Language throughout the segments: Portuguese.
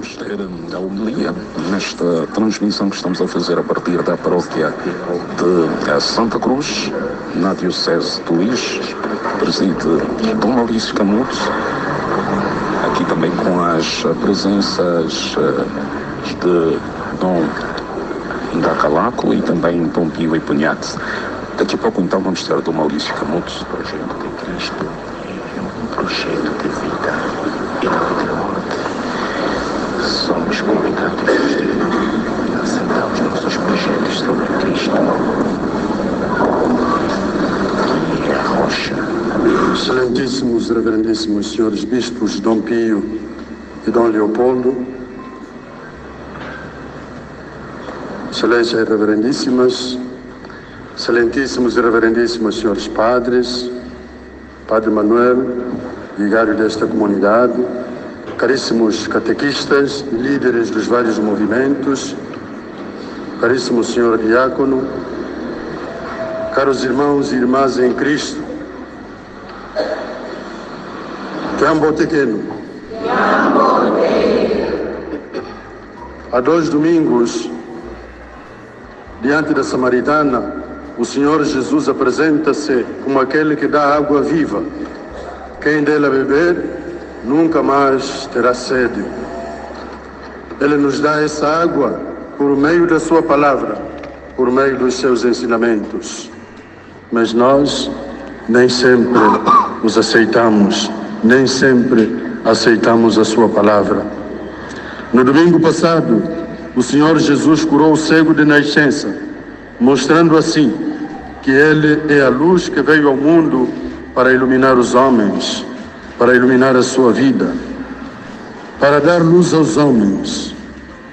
vamos ter a homilia nesta transmissão que estamos a fazer a partir da paróquia de Santa Cruz, na Diocese de Luís, preside Dom Maurício Canuto, aqui também com as presenças de Dom Indacalaco e também Dom Pio e Punhate. Daqui a pouco então vamos ter Dom Maurício Canuto. O projeto de Cristo é um projeto de vida e não de morte. Somos convidados a assentar os nossos projetos sobre Cristo, que é a rocha. Excelentíssimos e reverendíssimos senhores bispos Dom Pio e Dom Leopoldo, excelências reverendíssimas, excelentíssimos e reverendíssimos senhores padres, Padre Manuel, vigário desta comunidade, caríssimos catequistas e líderes dos vários movimentos, caríssimo senhor diácono, caros irmãos e irmãs em Cristo, Kiambotekeno. Há 2 domingos, diante da Samaritana, o Senhor Jesus apresenta-se como aquele que dá água viva. Quem dela beber, nunca mais terá sede. Ele nos dá essa água por meio da sua palavra, por meio dos seus ensinamentos. Mas nós nem sempre os aceitamos, nem sempre aceitamos a sua palavra. No domingo passado, o Senhor Jesus curou o cego de nascença, mostrando assim que Ele é a luz que veio ao mundo para iluminar os homens, para iluminar a sua vida, para dar luz aos homens.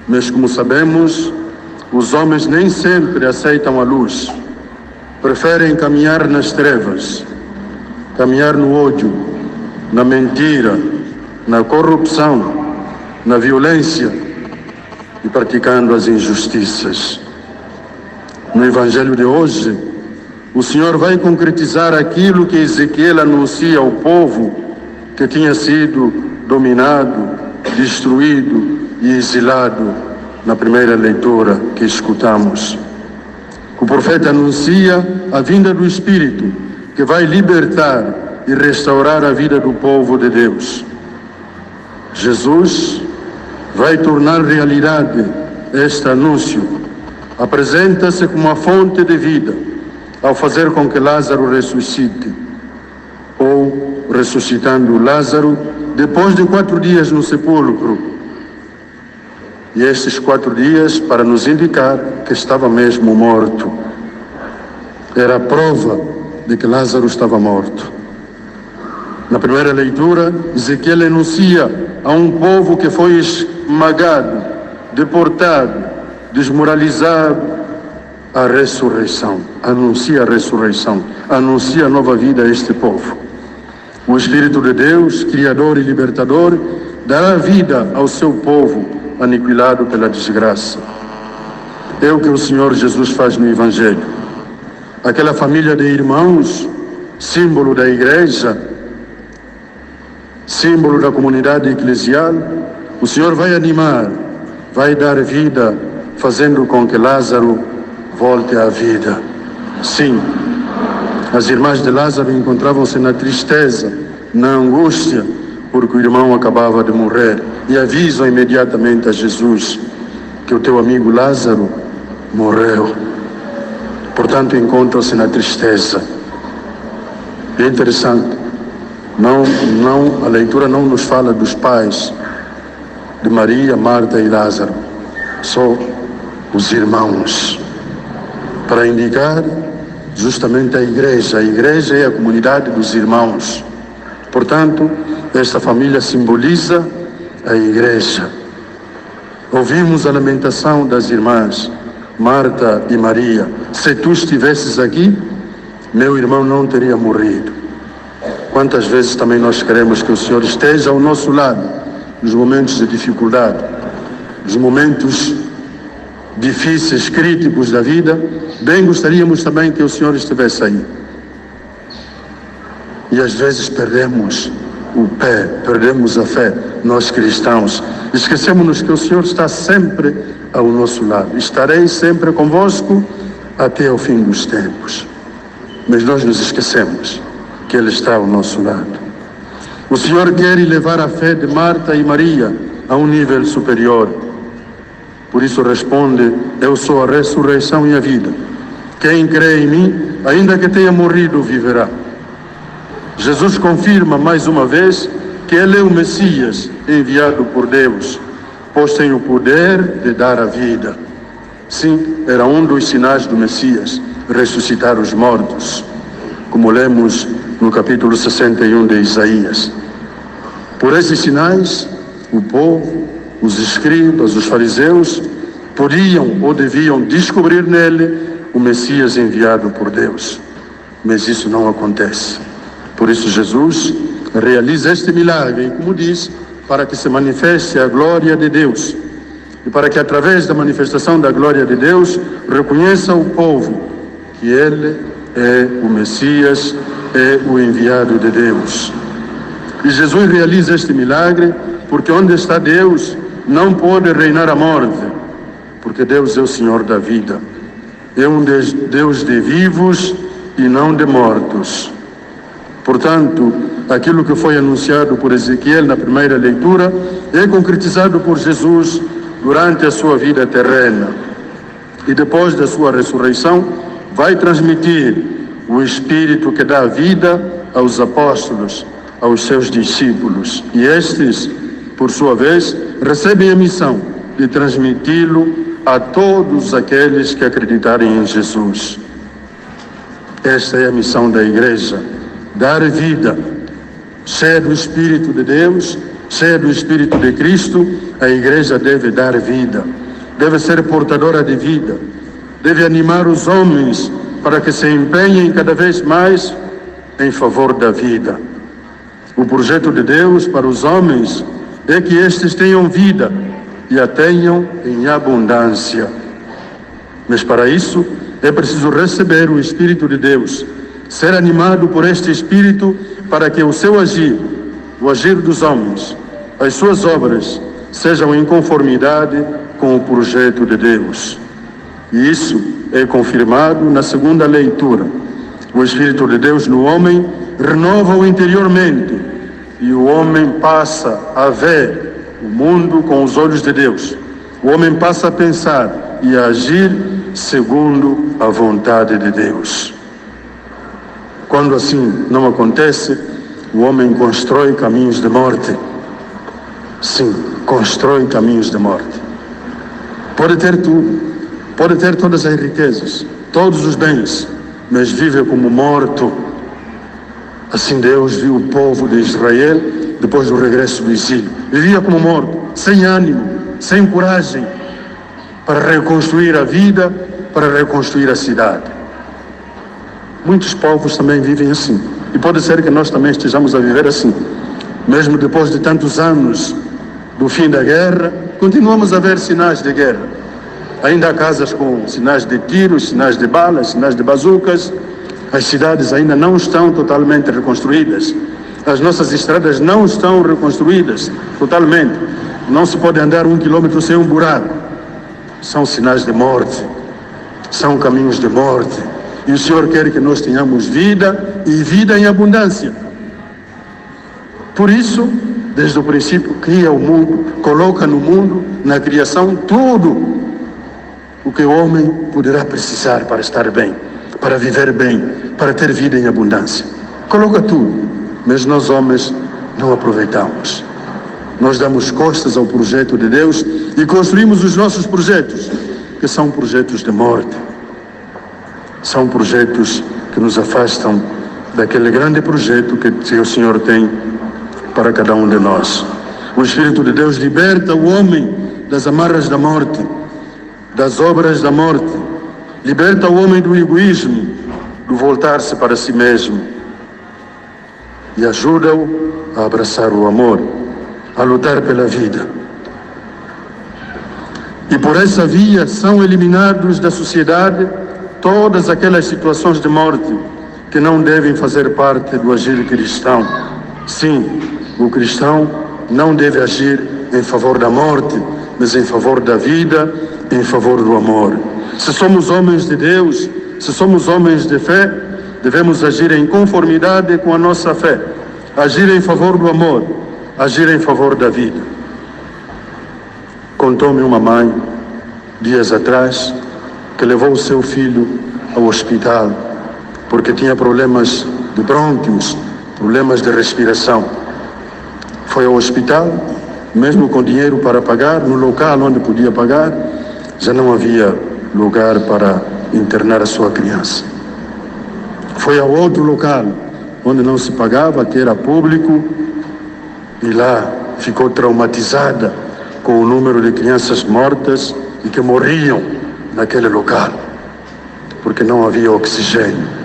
Mas, como sabemos, os homens nem sempre aceitam a luz, preferem caminhar nas trevas, caminhar no ódio, na mentira, na corrupção, na violência e praticando as injustiças. No Evangelho de hoje, o Senhor vai concretizar aquilo que Ezequiel anuncia ao povo que tinha sido dominado, destruído e exilado na primeira leitura que escutamos. O profeta anuncia a vinda do Espírito, que vai libertar e restaurar a vida do povo de Deus. Jesus vai tornar realidade este anúncio. Apresenta-se como a fonte de vida ao fazer com que Lázaro ressuscite, ou ressuscitando Lázaro depois de 4 dias no sepulcro. E estes 4 dias para nos indicar que estava mesmo morto. Era a prova de que Lázaro estava morto. Na primeira leitura, Ezequiel anuncia a um povo que foi esmagado, deportado, desmoralizado, a ressurreição. Anuncia a ressurreição, anuncia a nova vida a este povo. O Espírito de Deus, Criador e Libertador, dará vida ao seu povo aniquilado pela desgraça. É o que o Senhor Jesus faz no Evangelho. Aquela família de irmãos, símbolo da igreja, símbolo da comunidade eclesial, o Senhor vai animar, vai dar vida, fazendo com que Lázaro volte à vida. Sim, as irmãs de Lázaro encontravam-se na tristeza, na angústia, porque o irmão acabava de morrer, e avisam imediatamente a Jesus que o teu amigo Lázaro morreu. Portanto, encontram-se na tristeza. É interessante, a leitura não nos fala dos pais de Maria, Marta e Lázaro, só os irmãos, para indicar justamente a igreja. A igreja é a comunidade dos irmãos. Portanto, esta família simboliza a igreja. Ouvimos a lamentação das irmãs Marta e Maria. Se tu estivesses aqui, meu irmão não teria morrido. Quantas vezes também nós queremos que o Senhor esteja ao nosso lado nos momentos de dificuldade, nos momentos difíceis, críticos da vida. Bem gostaríamos também que o Senhor estivesse aí. E às vezes perdemos o pé, perdemos a fé, nós cristãos, Esquecemos-nos que o Senhor está sempre ao nosso lado. Estarei sempre convosco até ao fim dos tempos. Mas nós nos esquecemos que Ele está ao nosso lado. O Senhor quer levar a fé de Marta e Maria a um nível superior. Por isso responde: eu sou a ressurreição e a vida. Quem crê em mim, ainda que tenha morrido, viverá. Jesus confirma mais uma vez que Ele é o Messias enviado por Deus, pois tem o poder de dar a vida. Sim, era um dos sinais do Messias, ressuscitar os mortos, como lemos no capítulo 61 de Isaías. Por esses sinais, o povo, os escribas, os fariseus, podiam ou deviam descobrir nele o Messias enviado por Deus. Mas isso não acontece. Por isso Jesus realiza este milagre, e como diz, para que se manifeste a glória de Deus. E para que através da manifestação da glória de Deus, reconheça o povo que Ele é o Messias, é o enviado de Deus. E Jesus realiza este milagre porque onde está Deus, não pode reinar a morte, porque Deus é o Senhor da vida. É um Deus de vivos e não de mortos. Portanto, aquilo que foi anunciado por Ezequiel na primeira leitura é concretizado por Jesus durante a sua vida terrena. E depois da sua ressurreição, vai transmitir o Espírito que dá vida aos apóstolos, aos seus discípulos. E estes, por sua vez, recebem a missão de transmiti-lo a todos aqueles que acreditarem em Jesus. Esta é a missão da Igreja: dar vida. Cheia do Espírito de Deus, cheia do Espírito de Cristo, a Igreja deve dar vida, deve ser portadora de vida, deve animar os homens para que se empenhem cada vez mais em favor da vida. O projeto de Deus para os homens é que estes tenham vida e a tenham em abundância. Mas para isso é preciso receber o Espírito de Deus, ser animado por este Espírito para que o seu agir, o agir dos homens, as suas obras, sejam em conformidade com o projeto de Deus. E isso é confirmado na segunda leitura. O Espírito de Deus no homem renova-o interiormente e o homem passa a ver o mundo com os olhos de Deus. O homem passa a pensar e a agir segundo a vontade de Deus. Quando assim não acontece, o homem constrói caminhos de morte. Sim, constrói caminhos de morte. Pode ter tudo, pode ter todas as riquezas, todos os bens, mas vive como morto. Assim Deus viu o povo de Israel depois do regresso do exílio. Vivia como morto, sem ânimo, sem coragem para reconstruir a vida, para reconstruir a cidade. Muitos povos também vivem assim. E pode ser que nós também estejamos a viver assim. Mesmo depois de tantos anos do fim da guerra, continuamos a ver sinais de guerra. Ainda há casas com sinais de tiros, sinais de balas, sinais de bazucas. As cidades ainda não estão totalmente reconstruídas. As nossas estradas não estão reconstruídas totalmente. Não se pode andar 1 quilômetro sem um buraco. São sinais de morte. São caminhos de morte. E o Senhor quer que nós tenhamos vida e vida em abundância. Por isso, desde o princípio, cria o mundo, coloca no mundo, na criação, tudo o que o homem poderá precisar para estar bem, para viver bem, para ter vida em abundância. Coloca tudo, mas nós homens não aproveitamos. Nós damos costas ao projeto de Deus e construímos os nossos projetos, que são projetos de morte. São projetos que nos afastam daquele grande projeto que o Senhor tem para cada um de nós. O Espírito de Deus liberta o homem das amarras da morte, das obras da morte. Liberta o homem do egoísmo, do voltar-se para si mesmo. E ajuda-o a abraçar o amor, a lutar pela vida. E por essa via são eliminados da sociedade todas aquelas situações de morte que não devem fazer parte do agir cristão. Sim, o cristão não deve agir em favor da morte, mas em favor da vida, em favor do amor. Se somos homens de Deus, se somos homens de fé, devemos agir em conformidade com a nossa fé, agir em favor do amor, agir em favor da vida. Contou-me uma mãe, dias atrás, que levou o seu filho ao hospital porque tinha problemas de brônquios, problemas de respiração. Foi ao hospital, mesmo com dinheiro para pagar, no local onde podia pagar, já não havia lugar para internar a sua criança. Foi a outro local, onde não se pagava, que era público, e lá ficou traumatizada com o número de crianças mortas e que morriam naquele local, porque não havia oxigênio.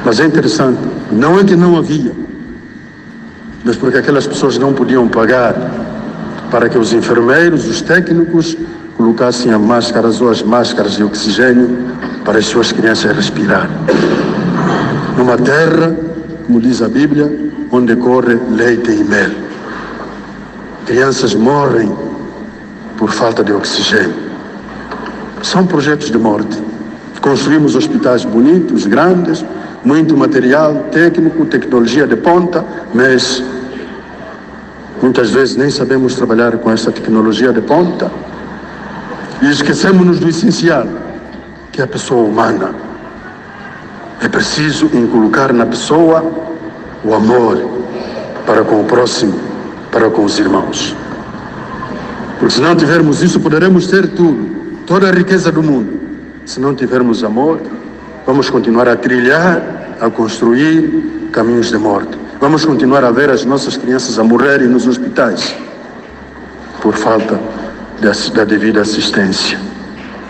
Mas é interessante, não é que não havia, mas porque aquelas pessoas não podiam pagar para que os enfermeiros, os técnicos, colocassem as máscaras ou as máscaras de oxigênio para as suas crianças respirarem. Numa terra, como diz a Bíblia, onde corre leite e mel. Crianças morrem por falta de oxigênio. São projetos de morte. Construímos hospitais bonitos, grandes, muito material técnico, tecnologia de ponta, mas muitas vezes nem sabemos trabalhar com essa tecnologia de ponta e esquecemos-nos do essencial, que é a pessoa humana. É preciso inculcar na pessoa o amor para com o próximo, para com os irmãos. Porque se não tivermos isso, poderemos ter tudo, toda a riqueza do mundo. Se não tivermos amor, vamos continuar a trilhar, a construir caminhos de morte. Vamos continuar a ver as nossas crianças a morrerem nos hospitais por falta da devida assistência.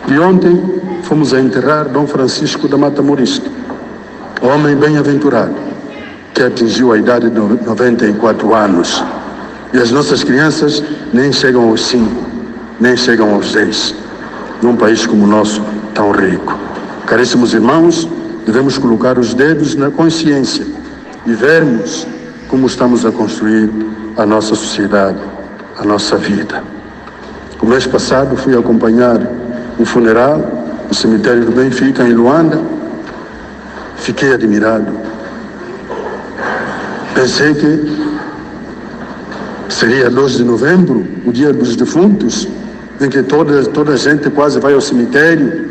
E ontem fomos a enterrar Dom Francisco da Mata Morisco, homem bem-aventurado, que atingiu a idade de 94 anos. E as nossas crianças nem chegam aos 5, nem chegam aos 10, num país como o nosso, tão rico. Caríssimos irmãos, devemos colocar os dedos na consciência e vermos como estamos a construir a nossa sociedade, a nossa vida. O mês passado fui acompanhar um funeral no cemitério do Benfica, em Luanda. Fiquei admirado. Pensei que seria 2 de novembro, o dia dos defuntos, em que toda a gente quase vai ao cemitério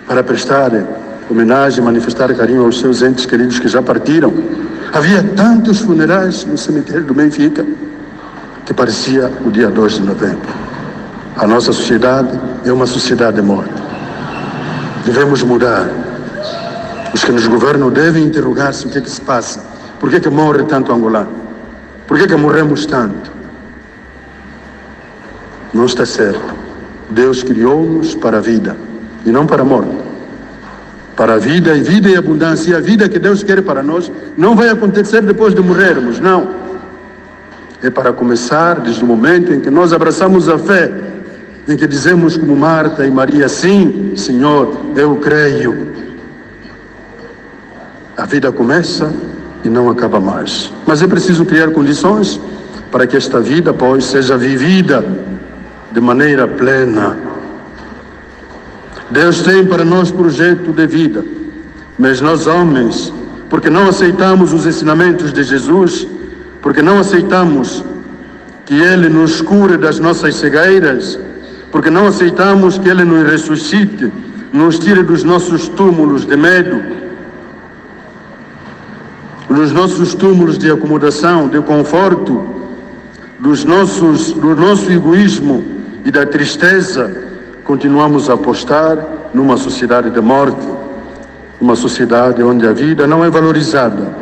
para prestar homenagem, manifestar carinho aos seus entes queridos que já partiram. Havia tantos funerais no cemitério do Benfica que parecia o dia 2 de novembro. A nossa sociedade é uma sociedade morta. Devemos mudar. Os que nos governam devem interrogar-se o que é que se passa. Por que é que morre tanto angolano? Por que é que morremos tanto? Não está certo. Deus criou-nos para a vida e não para a morte. Para a vida e abundância. E a vida que Deus quer para nós não vai acontecer depois de morrermos, não. É para começar desde o momento em que nós abraçamos a fé, em que dizemos como Marta e Maria, sim, Senhor, eu creio. A vida começa e não acaba mais. Mas é preciso criar condições para que esta vida, pois, seja vivida de maneira plena. Deus tem para nós projeto de vida, mas nós homens, porque não aceitamos os ensinamentos de Jesus, porque não aceitamos que Ele nos cure das nossas cegueiras, porque não aceitamos que Ele nos ressuscite, nos tire dos nossos túmulos de medo, dos nossos túmulos de acomodação, de conforto, do nosso egoísmo e da tristeza, continuamos a apostar numa sociedade de morte, uma sociedade onde a vida não é valorizada,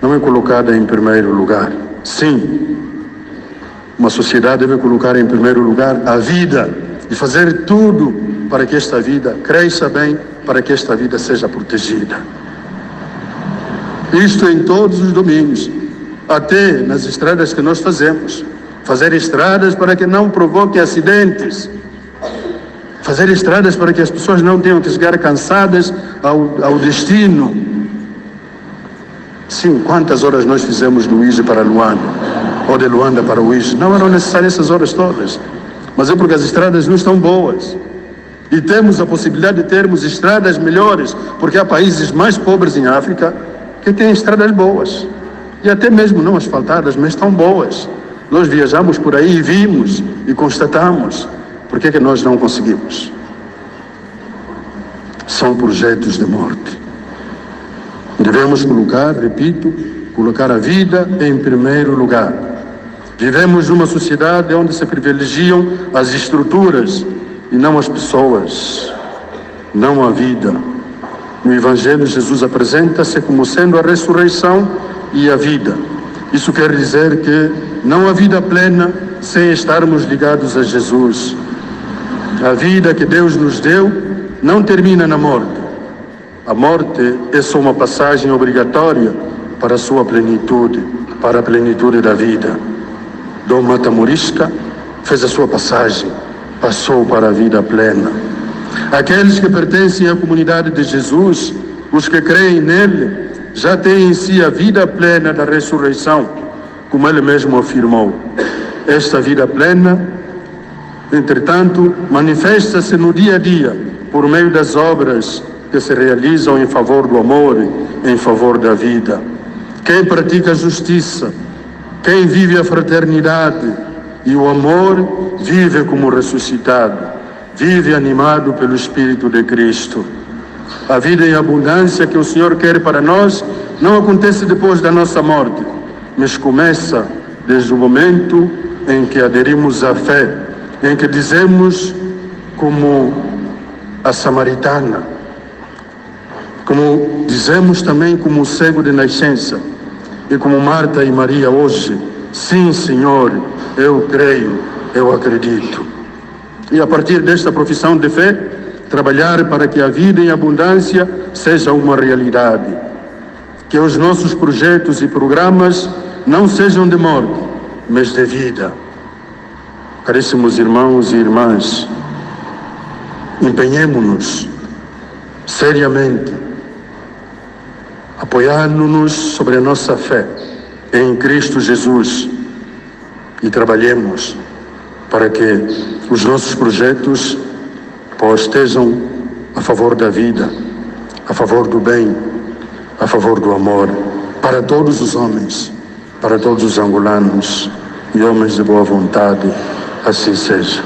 não é colocada em primeiro lugar. Sim, uma sociedade deve colocar em primeiro lugar a vida e fazer tudo para que esta vida cresça bem, para que esta vida seja protegida. Isto em todos os domínios, até nas estradas que nós fazemos. Fazer estradas para que não provoque acidentes. Fazer estradas para que as pessoas não tenham que chegar cansadas ao destino. Sim, quantas horas nós fizemos do Uíge para Luanda, ou de Luanda para o Uíge? Não eram necessárias essas horas todas, mas é porque as estradas não estão boas. E temos a possibilidade de termos estradas melhores, porque há países mais pobres em África que têm estradas boas, e até mesmo não asfaltadas, mas estão boas. Nós viajamos por aí e vimos e constatamos. Por que nós não conseguimos? São projetos de morte. Devemos colocar, repito, colocar a vida em primeiro lugar. Vivemos numa sociedade onde se privilegiam as estruturas e não as pessoas, não a vida. No Evangelho, Jesus apresenta-se como sendo a ressurreição e a vida. Isso quer dizer que não há vida plena sem estarmos ligados a Jesus. A vida que Deus nos deu não termina na morte. A morte é só uma passagem obrigatória para a sua plenitude, para a plenitude da vida. Dom Mata Morisca fez a sua passagem, passou para a vida plena. Aqueles que pertencem à comunidade de Jesus, os que creem nele, já têm em si a vida plena da ressurreição, como ele mesmo afirmou. Esta vida plena, entretanto, manifesta-se no dia a dia, por meio das obras que se realizam em favor do amor, em favor da vida. Quem pratica a justiça, quem vive a fraternidade e o amor, vive como ressuscitado, vive animado pelo Espírito de Cristo. A vida em abundância que o Senhor quer para nós não acontece depois da nossa morte, mas começa desde o momento em que aderimos à fé, em que dizemos como a samaritana, como dizemos também como o cego de nascença, e como Marta e Maria hoje: sim, Senhor, eu creio, eu acredito. E a partir desta profissão de fé, trabalhar para que a vida em abundância seja uma realidade. Que os nossos projetos e programas não sejam de morte, mas de vida. Caríssimos irmãos e irmãs, empenhemo-nos seriamente, apoiando-nos sobre a nossa fé em Cristo Jesus, e trabalhemos para que os nossos projetos estejam a favor da vida, a favor do bem, a favor do amor, para todos os homens, para todos os angolanos e homens de boa vontade, assim seja.